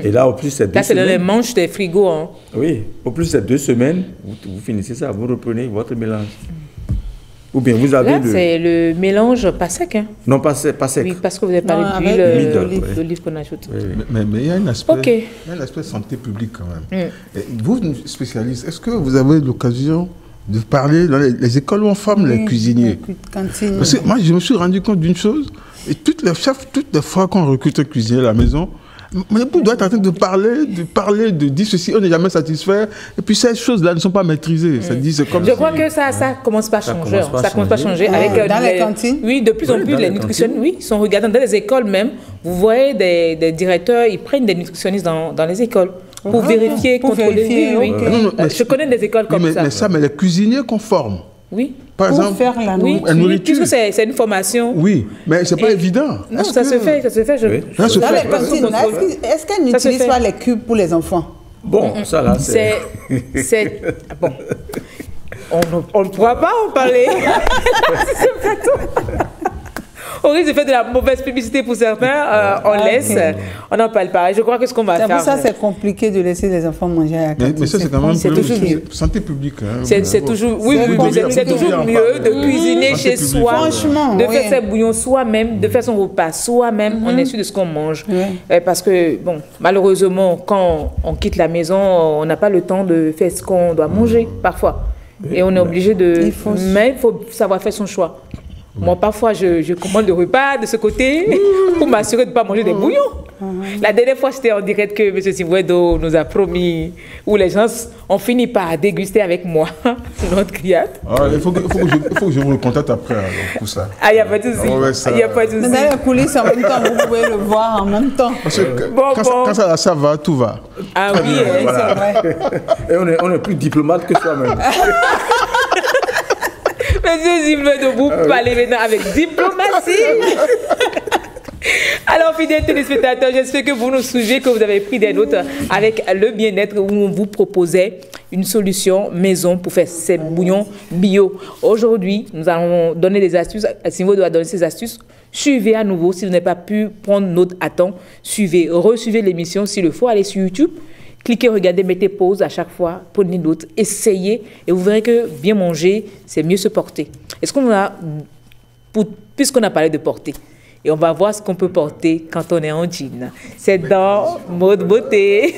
Et là, au plus, c'est 2 semaines. Là, c'est dans les manches des frigos. Hein. Oui, au plus, c'est 2 semaines, vous finissez ça, vous reprenez votre mélange. Ou bien vous avez là, c'est le mélange pas sec. Hein? Non, pas sec. Oui, parce que vous avez parlé d'huile d'olive qu'on ajoute. Oui. Mais il y a un aspect, santé publique quand même. Et vous, spécialiste, est-ce que vous avez l'occasion de parler dans les écoles où on forme les cuisiniers? Parce que moi, je me suis rendu compte d'une chose, et toutes les fois qu'on recrute un cuisinier à la maison, mon époux doit être en train de parler, de dire ceci, on n'est jamais satisfait. Et puis ces choses-là ne sont pas maîtrisées. C'est comme je crois que ça commence pas à changer. Ça commence pas à changer. Avec dans les cantines. Oui, de plus en plus, les nutritionnistes, sont regardants dans les écoles même. Vous voyez des directeurs, ils prennent des nutritionnistes dans les écoles pour vérifier, contrôler. Oui. Je connais des écoles comme ça. Mais les cuisiniers qu'on forme. Oui. Par exemple, faire la nourriture. Puisque c'est une formation. Oui, mais c'est pas évident. Non, ça se fait. Dans les cantines, est-ce qu'elles n'utilisent pas les cubes pour les enfants? Bon, ça là, c'est... Bon. On ne pourra pas en parler. Au risque de faire de la mauvaise publicité pour certains, on laisse, on n'en parle pas. Je crois que ce qu'on va faire... Pour ça, c'est compliqué de laisser les enfants manger à la cantine. Mais ça, c'est quand même santé publique. Hein, c'est toujours, c'est toujours mieux de cuisiner chez soi, de faire ses bouillons soi-même, de faire son repas soi-même. On est sûr de ce qu'on mange. Parce que, bon, malheureusement, quand on quitte la maison, on n'a pas le temps de faire ce qu'on doit manger, parfois. Et on est obligé de... Mais il faut savoir faire son choix. Moi, parfois, je commande le repas de ce côté pour m'assurer de ne pas manger des bouillons. La dernière fois, c'était en direct que M. Simwedo nous a promis, où les gens ont fini par déguster avec moi notre grillade. Il faut que je vous recontacte après pour ça. Ah, il n'y a pas de souci. Il n'y a pas de souci. Mais dans les coulisses, en même temps, vous pouvez le voir en même temps. Parce que quand ça va, tout va. Ah oui, voilà. C'est vrai. Et on est plus diplomate que soi-même. Monsieur Simwedo, vous parlez maintenant avec diplomatie. Alors, fidèles téléspectateurs, j'espère que vous nous suivez, que vous avez pris des notes avec le bien-être où on vous proposait une solution maison pour faire ces bouillons bio. Aujourd'hui, nous allons donner des astuces. Simwedo doit donner ses astuces. Suivez à nouveau. Si vous n'avez pas pu prendre note à temps, suivez, resuivez l'émission. S'il le faut, allez sur YouTube. Cliquez, regardez, mettez pause à chaque fois, prenez note, essayez et vous verrez que bien manger, c'est mieux se porter. Est-ce qu'on a, puisqu'on a parlé de porter, et on va voir ce qu'on peut porter quand on est en jean. C'est dans Mode Beauté.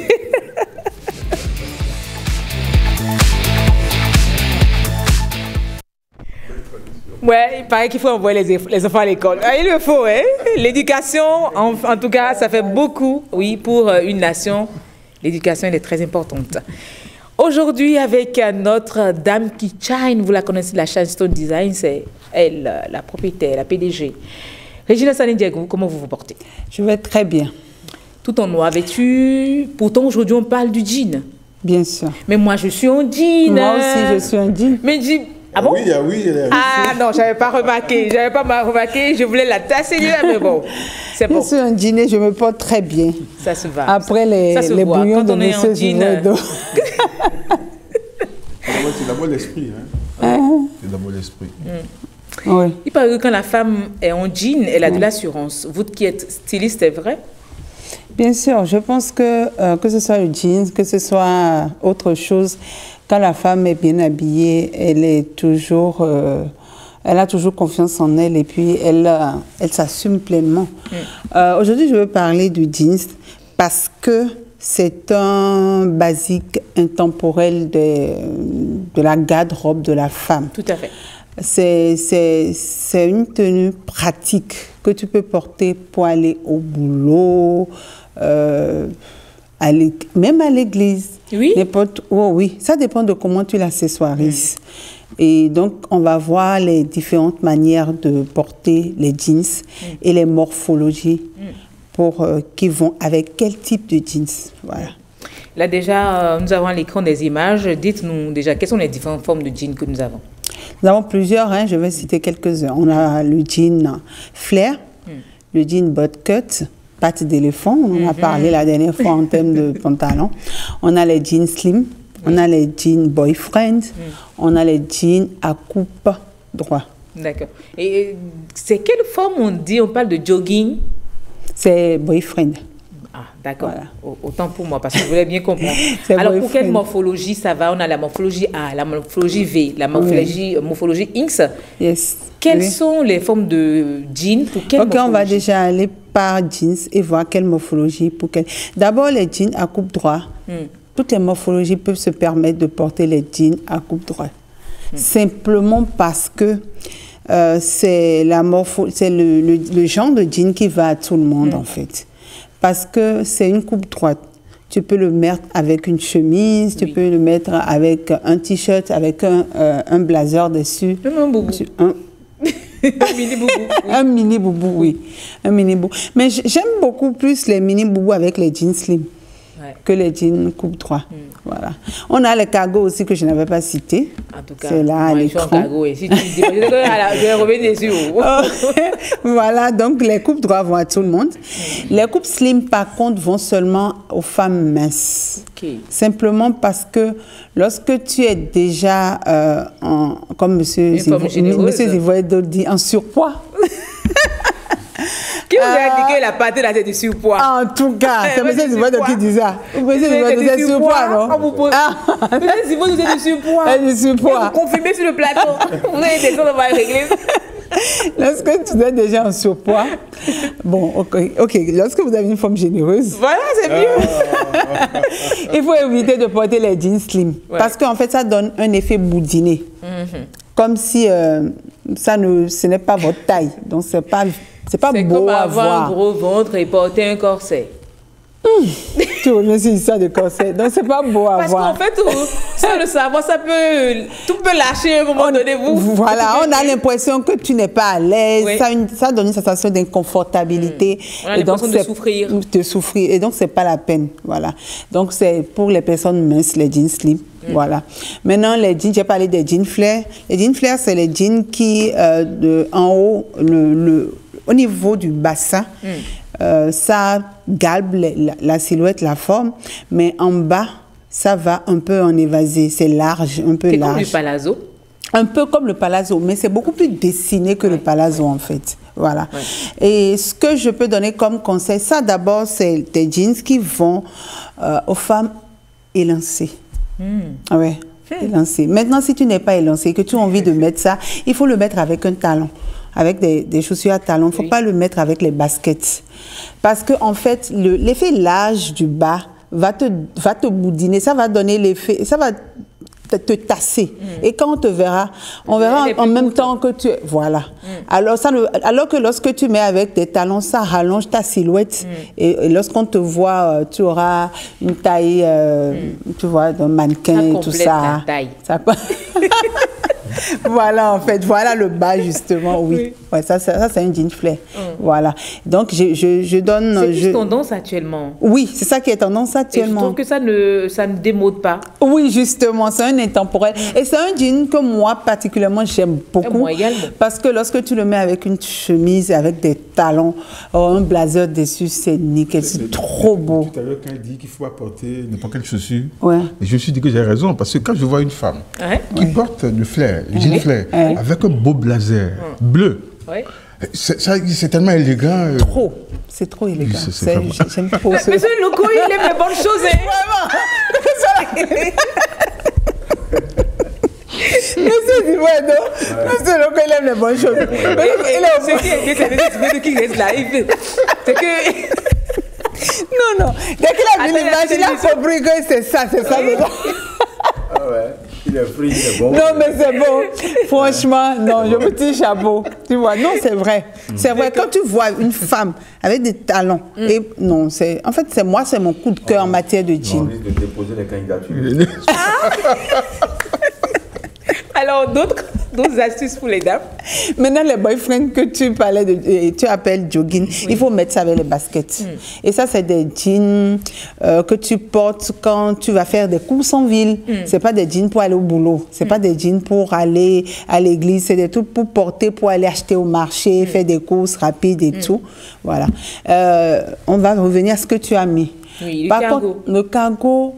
Ouais, il paraît qu'il faut envoyer les enfants à l'école. Il le faut, hein. L'éducation, en tout cas, ça fait beaucoup, oui, pour une nation. L'éducation, elle est très importante. Aujourd'hui, avec notre dame qui shine, vous la connaissez, la Shinestone Design, c'est elle, la propriétaire, la PDG. Regina Sanindiago, comment vous vous portez? Je vais très bien. Tout en noir vêtu. Pourtant, aujourd'hui, on parle du jean. Bien sûr. Mais moi, je suis en jean. Moi aussi, je suis en jean. Mais jean... Ah bon? Oui. Ah non, j'avais pas remarqué. Je voulais la tasser, mais bon, c'est bon. Je suis en jean et je me porte très bien. Ça se va. Après les bouillons de M. Simwedo. C'est d'abord l'esprit. C'est d'abord l'esprit. Oui. Il paraît que quand la femme est en jean, elle a de l'assurance. Vous qui êtes styliste, c'est vrai? Bien sûr, je pense que ce soit le jean, que ce soit autre chose, quand la femme est bien habillée, elle a toujours confiance en elle et puis elle s'assume pleinement. Aujourd'hui, je veux parler du jeans parce que c'est un basique intemporel de la garde-robe de la femme. Tout à fait. C'est une tenue pratique que tu peux porter pour aller au boulot, même à l'église. Oui. Oh, oui, ça dépend de comment tu l'accessoirises. Et donc, on va voir les différentes manières de porter les jeans et les morphologies pour qui vont avec quel type de jeans. Voilà. Là, déjà, nous avons à l'écran des images. Dites-nous déjà, quelles sont les différentes formes de jeans que nous avons? Nous avons plusieurs, hein, je vais citer quelques-uns. On a le jean flare, le jean butt cut, patte d'éléphant, on en a parlé la dernière fois en termes de pantalon. On a les jeans slim, on a les jeans boyfriend, on a les jeans à coupe droit. D'accord. Et c'est quelle forme on dit? On parle de jogging? C'est boyfriend. Ah, d'accord. Voilà. Autant pour moi, parce que je voulais bien comprendre. Alors, pour quelle morphologie ça va? On a la morphologie A, la morphologie V, la morphologie X. Yes. Quelles sont les formes de jeans pour quelle morphologie? On va déjà aller par jeans et voir quelle morphologie pour quelle. D'abord, les jeans à coupe droit. Toutes les morphologies peuvent se permettre de porter les jeans à coupe droit. Simplement parce que c'est le genre de jean qui va à tout le monde, en fait. Parce que c'est une coupe droite. Tu peux le mettre avec une chemise, tu peux le mettre avec un t-shirt, avec un blazer dessus. Un boubou. Un mini boubou. Oui. Un mini boubou, oui. Un mini boubou. Mais j'aime beaucoup plus les mini boubous avec les jeans slim que les jeans coupe droit. Voilà. On a les cargos aussi que je n'avais pas cités. En tout cas, c'est là à l'écran. Si tu dis, je vais revenir dessus. Voilà, donc les coupes droits vont à tout le monde. Les coupes slim, par contre, vont seulement aux femmes minces. Simplement parce que lorsque tu es déjà, comme monsieur Zivoye dit, en surpoids. Qui vous a indiqué la pâte là, c'est du surpoids? En tout cas, c'est M. Zivoye qui dit ça. M. Zivoye dit c'est surpoids, non? M. Zivoye dit c'est du surpoids. C'est du surpoids. Vous confirmez sur le plateau. Vous avez des choses, on va régler. Lorsque tu es déjà en surpoids, bon, ok, lorsque vous avez une forme généreuse, voilà, c'est mieux. Il faut éviter de porter les jeans slim, parce qu'en fait, ça donne un effet boudiné, comme si ce n'est pas votre taille, donc c'est pas beau comme à avoir voir. Un gros ventre et porter un corset. Tu reviens sur ça de corset, donc c'est pas beau à voir. Parce qu'en fait, sans le savoir, tout peut lâcher à un moment donné. Voilà, on a l'impression que tu n'es pas à l'aise, ça donne une sensation d'inconfortabilité. On a l'impression de souffrir. De souffrir, et donc c'est pas la peine, voilà. Donc c'est pour les personnes minces, les jeans slim. Voilà. Maintenant, les jeans, j'ai parlé des jeans flares. Les jeans flares, c'est les jeans qui, en haut, au niveau du bassin, ça galbe la silhouette, la forme, mais en bas, ça va un peu en évasé. C'est large, un peu large. C'est comme le palazzo? Un peu comme le palazzo, mais c'est beaucoup plus dessiné que le palazzo, en fait. Voilà. Et ce que je peux donner comme conseil, ça d'abord, c'est des jeans qui vont aux femmes élancées. Ouais, élancées. Maintenant, si tu n'es pas élancé, que tu as envie de mettre ça, il faut le mettre avec un talon, avec des chaussures à talons. Il ne faut pas le mettre avec les baskets. Parce que, en fait, l'effet large du bas va te boudiner. Ça va donner l'effet, ça va te tasser. Et quand on te verra, on verra en même temps que tu... Voilà. Alors que lorsque tu mets avec des talons, ça rallonge ta silhouette. Et lorsqu'on te voit, tu auras une taille, tu vois, d'un mannequin et tout ça. Ça voilà, en fait, voilà le bas, justement, oui. Ouais, ça c'est un jean flare. Voilà. Donc, je donne... C'est plus tendance actuellement. Oui, c'est ça qui est tendance actuellement. Et je trouve que ça ne démode pas. Oui, justement, c'est un intemporel. Et c'est un jean que moi, particulièrement, j'aime beaucoup. Moi également. Parce que lorsque tu le mets avec une chemise, avec des talons, un blazer dessus, c'est nickel, c'est trop beau. Tout à l'heure, quand il dit qu'il ne faut pas porter n'importe quelle chaussure, je me suis dit que j'ai raison, parce que quand je vois une femme qui porte le flair, le jean flair, avec un beau blazer bleu, c'est tellement élégant. Trop. C'est trop élégant. J'aime trop ça. Monsieur Loko, il aime les bonnes choses. Vraiment. Monsieur Zivoye, non. Monsieur Loko, il aime les bonnes choses. C'est qui reste là. C'est que... Non. Dès qu'il a vu l'image, il a compris que c'est ça. Ah ouais. Si les fruits, c'est bon. Non, mais c'est bon. Franchement, non, je me dis chapeau. Tu vois, non, c'est vrai. C'est vrai. Quand tu vois une femme avec des talents, et non, c'est. En fait, c'est moi, c'est mon coup de cœur en matière de jean. On risque de déposer les candidatures. Alors, d'autres astuces pour les dames? Maintenant, les boyfriends que tu parlais de, tu appelles jogging, il faut mettre ça avec les baskets. Et ça, c'est des jeans que tu portes quand tu vas faire des courses en ville. C'est pas des jeans pour aller au boulot. C'est pas des jeans pour aller à l'église. C'est des trucs pour porter, pour aller acheter au marché, faire des courses rapides et tout. Voilà. On va revenir à ce que tu as mis. Oui, le Par cargo. contre, le cargo,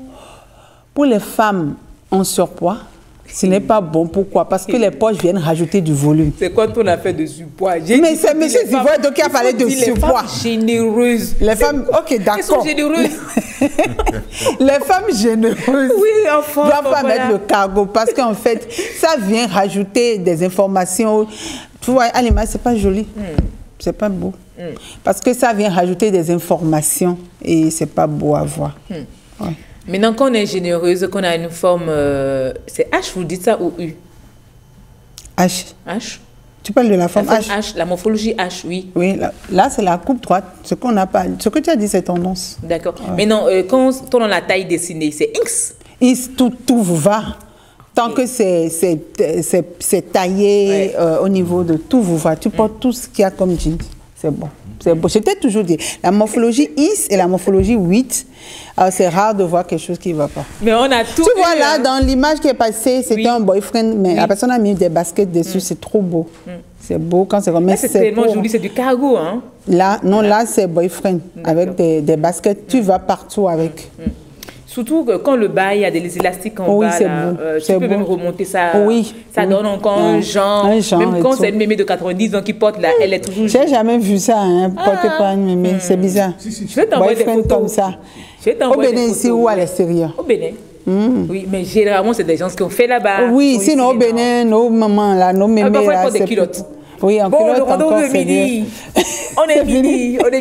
pour les femmes en surpoids, ce n'est pas bon. Pourquoi? Parce que les poches viennent rajouter du volume. C'est quoi ton affaire de surpoids? Mais c'est M. Zivoire qui a parlé de surpoids. Les femmes généreuses. Les femmes, ok, d'accord. Elles sont généreuses. Les femmes généreuses enfin, doivent pas voilà. mettre le cargo parce qu'en fait, ça vient rajouter des informations. Tu vois, à l'image, c'est pas joli. C'est pas beau. Parce que ça vient rajouter des informations et c'est pas beau à voir. Ouais. Maintenant, quand on est généreuse, qu'on a une forme... c'est H, vous dites ça, ou U? H. H. Tu parles de la forme La forme H. H, la morphologie H, oui. Oui, là c'est la coupe droite. Ce qu'on n'a pas. Ce que tu as dit, c'est tendance. D'accord. Mais non, quand on a la taille dessinée, c'est X. Tout vous va. Tant que c'est taillé au niveau de tout vous va. Tu portes tout ce qu'il y a comme jeans. C'est bon. C'est beau. Je t'ai toujours dit, la morphologie Is et la morphologie 8, c'est rare de voir quelque chose qui ne va pas. Mais on a tout. Tu vois là, dans l'image qui est passée, c'était un boyfriend, mais la personne a mis des baskets dessus, c'est trop beau. C'est beau quand c'est comme ça. C'est tellement joli, c'est du cargo, hein? Là, non, là, c'est boyfriend, avec des baskets. Tu vas partout avec. Surtout que quand le bas, il y a des élastiques en bas, là, tu peux même remonter ça. Oui. Ça donne encore un genre. Même quand c'est une mémé de 90 ans qui porte là, elle est toujours... J'ai jamais vu ça, hein, porté par une mémé. C'est bizarre. Je vais t'envoyer des photos. Comme ça. Au Bénin ici ou à l'extérieur? Au Bénin. Oui, mais généralement, c'est des gens qui ont fait là-bas. Oui, sinon au Bénin, nos mamans, là, nos mémés... Parfois, là, ils portent des culottes. Oui, en bon, le rendez-vous de midi. On est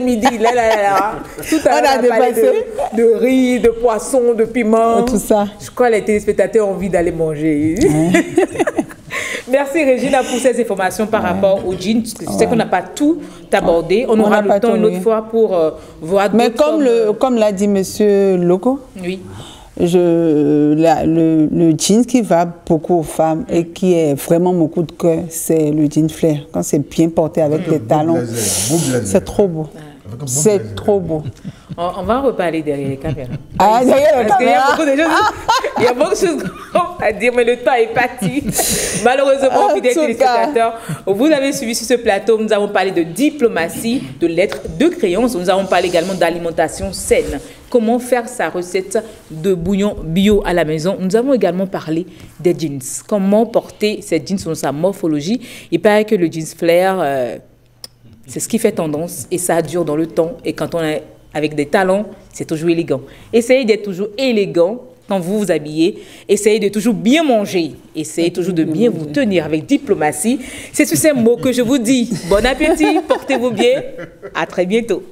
midi. Là. Tout à l'heure, on a parlé de riz, de poisson, de piment. Tout ça. Je crois que les téléspectateurs ont envie d'aller manger. Merci Régina pour ces informations par rapport aux jeans. Je sais qu'on n'a pas tout abordé. On aura le temps une autre fois pour voir. Mais comme l'a dit Monsieur Loco, oui. Le jean qui va beaucoup aux femmes et qui est vraiment mon coup de cœur, c'est le jean flair. Quand c'est bien porté avec les talons, c'est trop beau. C'est trop beau. On va en reparler derrière les caméras. Ah, derrière les caméras. Il y a beaucoup de choses à dire, mais le temps est parti. Malheureusement, fidèles téléspectateurs, vous avez suivi sur ce plateau, nous avons parlé de diplomatie, de lettres, de créances. Nous avons parlé également d'alimentation saine. Comment faire sa recette de bouillon bio à la maison. Nous avons également parlé des jeans. Comment porter ces jeans selon sa morphologie. Il paraît que le jeans flair, c'est ce qui fait tendance et ça dure dans le temps. Et quand on est avec des talons, c'est toujours élégant. Essayez d'être toujours élégant quand vous vous habillez. Essayez de toujours bien manger. Essayez toujours de bien vous tenir avec diplomatie. C'est sur ces mots que je vous dis bon appétit, portez-vous bien. À très bientôt.